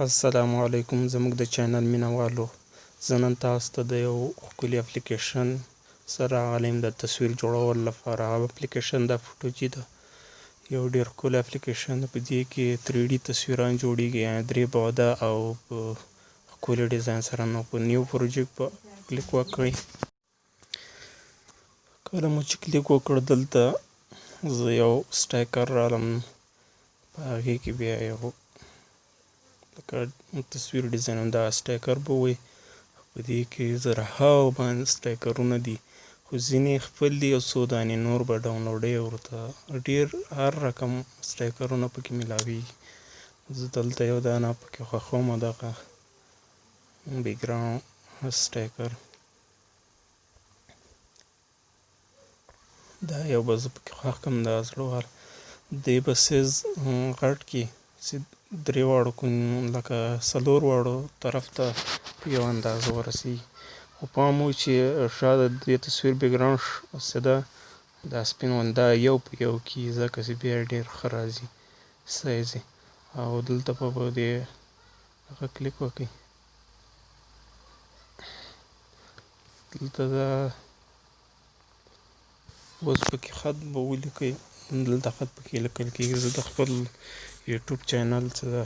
السلام علیکم. زموږ د چینل مینوالو، زه نن تاسو ته د یو ښکلي اپلیکیشن سره راغلی یم د تصویر جوړولو لپاره. هغه اپلیکیشن د فوټوجي ده. یو ډېر ښکلی اپلیکیشن ده. په دې کې 3D تصویران جوړیږي، یعنې 3 بعده او په ښکلي ډیزاین سره. نو په نیو پروجیکټ په کلیک وکړئ. کله مو چې کلیک وکړ، دلته زه یو سټیکر رالم. په هغې کې بیا یو تصویر ډیزاین دا سټیکر به وي. په دې کې زرهاو باندې سټیکرونه دي، خو ځینې خپل دي او څو دانې نور به ډاونلوډوي. ورته ډېر هر رقم سټیکرونه پکې میلاویږي. زه دلته یو دانه پکې خوښوم، دغه بیکګراوند سټیکر. دا یو به زه پکې خوښ کړم، دا زړه وال. دی به سیز غټ کړي چې 3 واړو لکه 4 واړو طرف ته په یو اندازه ورسېږي. خو پام و چې شاته د دې تصویر بیکګراوند سیده دا سپین ول دا یو په یو کېږي، ځکه چې بیا ډېر ښه راځي سایز یې. او دلته په دې هغه کلیک وکړئ. دلته دا اوس پکې خط به ولیکئ. دلته خط پکې لیکل کېږي. زه د خپل یوټیوب چینل څه ده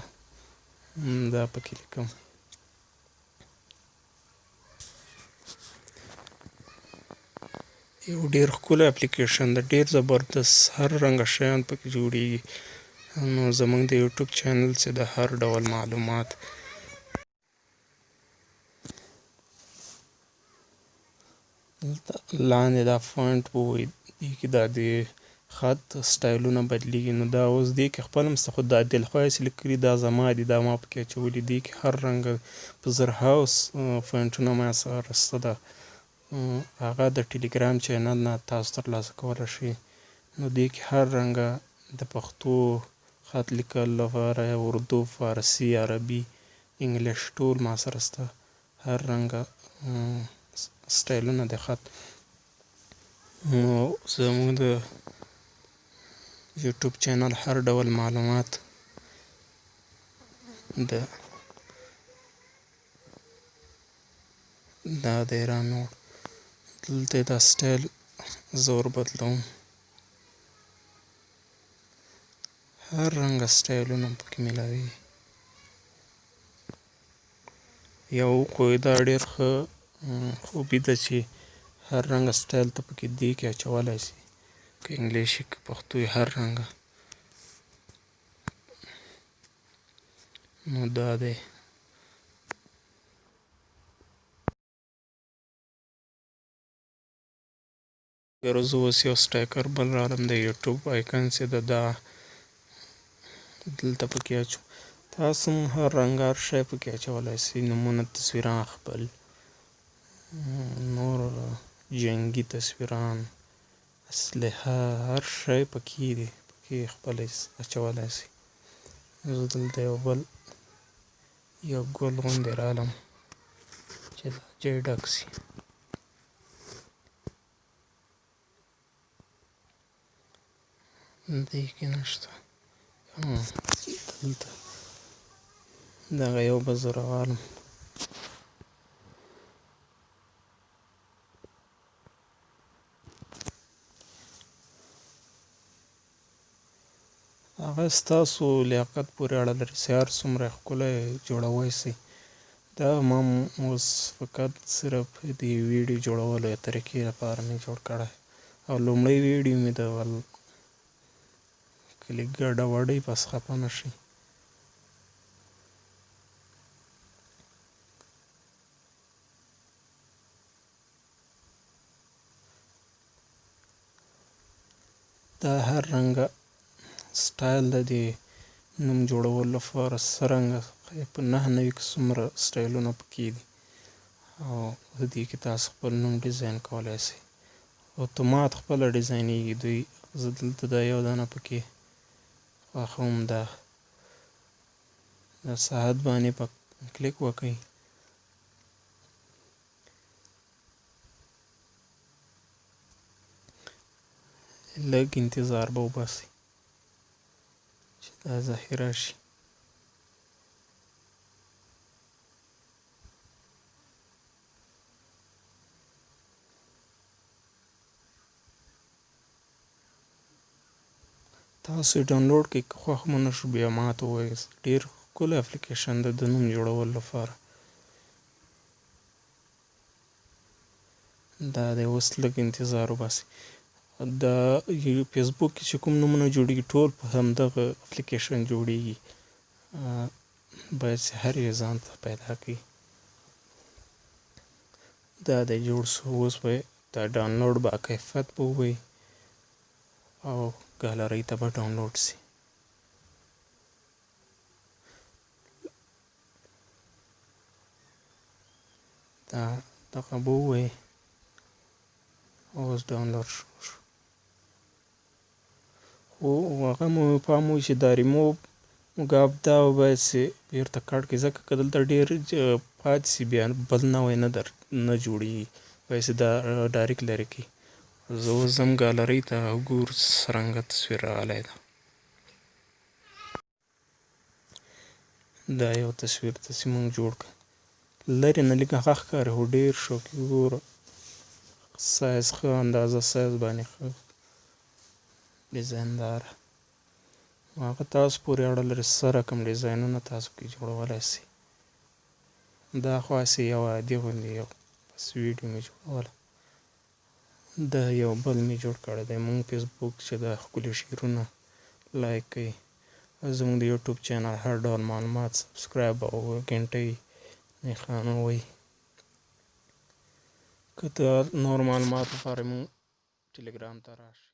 دا پکې لیکم. یو ډېر ښکلی اپلیکیشن ده، ډېر زبردست، هر رنګه شیان پکې جوړیږي. نو زموږ د یوټیوب چینل چې د هر ډول معلومات دلته لاندې دا فونټ به وي، دې کې دا د خط سټایلونه بدلیږي. نو دا اوس دې کې خپل هم شته، خو دا دلخواه چې لیکلي دا زما دي، دا ما پکې اچولي. دې کې هر رنګه په زرهاو فونټونه ما سره شته ده. هغه د ټیلیګرام چینل نه تاسو ترلاسه کولی شئ. نو دې کې هر رنګه د پښتو خط لیکلو لپاره اردو، فارسي، عربي، انګلیش ټول ما سره شته. هر رنګه سټایلونه د خط. نو زموږ د یوټیوب چینل هر ډول معلومات دا دی رانوړ. دلته دا سټایل زه وربدلوم. هر رنګه سټایلونه پکې میلاویږي. یو خو دا ډېر ښه خوبي ده چې هر رنګه سټایل ته پکې دې کې اچولی شي، که انګلیش وي که پښتو وي، هر رنګه. نو دا دی. زه اوس یو سټیکر بل رالم د یوټیوب آیکن چې ده دا دلته پکې اچوم. تاسو هم هر رنګه هر شی پکې اچولی شئ. نومونه، تصویران خپل، نور جنګي تصویران، اسلحه، هر شی پکې دی، پکې خپل اچولی شئ. زه دلته یو بل یو ګل غوندې رالم چې دا ځای ډک شي. دې کې نشته. دلته دغه یو به زه راوالم. هغه ستاسو لیاقت پورې اړه لري چې هر څومره ښکلی جوړوی شئ. دا ما اوس فقط صرف د ویډیو جوړولو یا طریقې لپاره مې جوړ کړی. او لومړی ویډیو مې د که لږ ګډوډۍ پس خفه نه شئ. دا هر رنګه سټایل د دې نوم جوړولو لپاره څرنګه په 9 کې څومره سټایلونه پکې دي. او په دې کې تاسو خپل نوم ډیزاین کولی شئ. اتومات خپله ډیزاینیږي دوی. زه دلته دا یو دانه پکې خوښوم. دا ساعت باندې په کلیک وکړئ. لږ انتظار به وباسئ. چې دا ذخیره شي. تاسو یې ډاونلوډ کړئ که خوښ مو نه شو بیا ماته ووایئ ډېر ښکلی اپلیکیشن ده د نوم جوړولو لپاره دا دی اوس لږ انتظار وباسئ دا فیسبوک کې چې کوم نومونه جوړېږي ټول په همدغه اپلیکیشن جوړېږي باید چې هر یو ځان ته پیدا کړي دا دی جوړ شو اوس به دا ډاونلوډ با کیفیت به ووایي او ګالرۍ ته به ډاونلوډ شي دا دغه به ووایي اوس ډاونلوډ شو خو هغه مو پام وي چې دا ریموو ګاب دا باید چې بیرته کټ کړي ځکه که دلته ډېر پاتې شي بیا بل نوی نه جوړېږي باید چې دا ډایرکټ لرې کړي زه اوس ځم ګالرۍ ته او ګورو څرنګه تصویر راغلی ده دا یو تصویر داسې مونږ جوړ کړ لرې نه لږ هغه ښکاري خو ډېر شوقي ګوره سایز ښه اندازه سایز باندې ښه ډیزاینداره هغه تاسو پورې اړه لري څه رقم ډیزاینونه تاسو پکې جوړولی شئ دا خو هسې یو عادي غوندې یو بس ویډیو مې جوړوله دا یو بل مې جوړ کړی دی مونږ فیسبوک چې دا ښکلي شعرونه لایک کوي زموږ د یوټیوب چینل هر ډول معلومات سبسکرایب او ګنټۍ نښانه ووهئ که د نور معلوماتو لپاره مونږ ټلګرام ته راشئ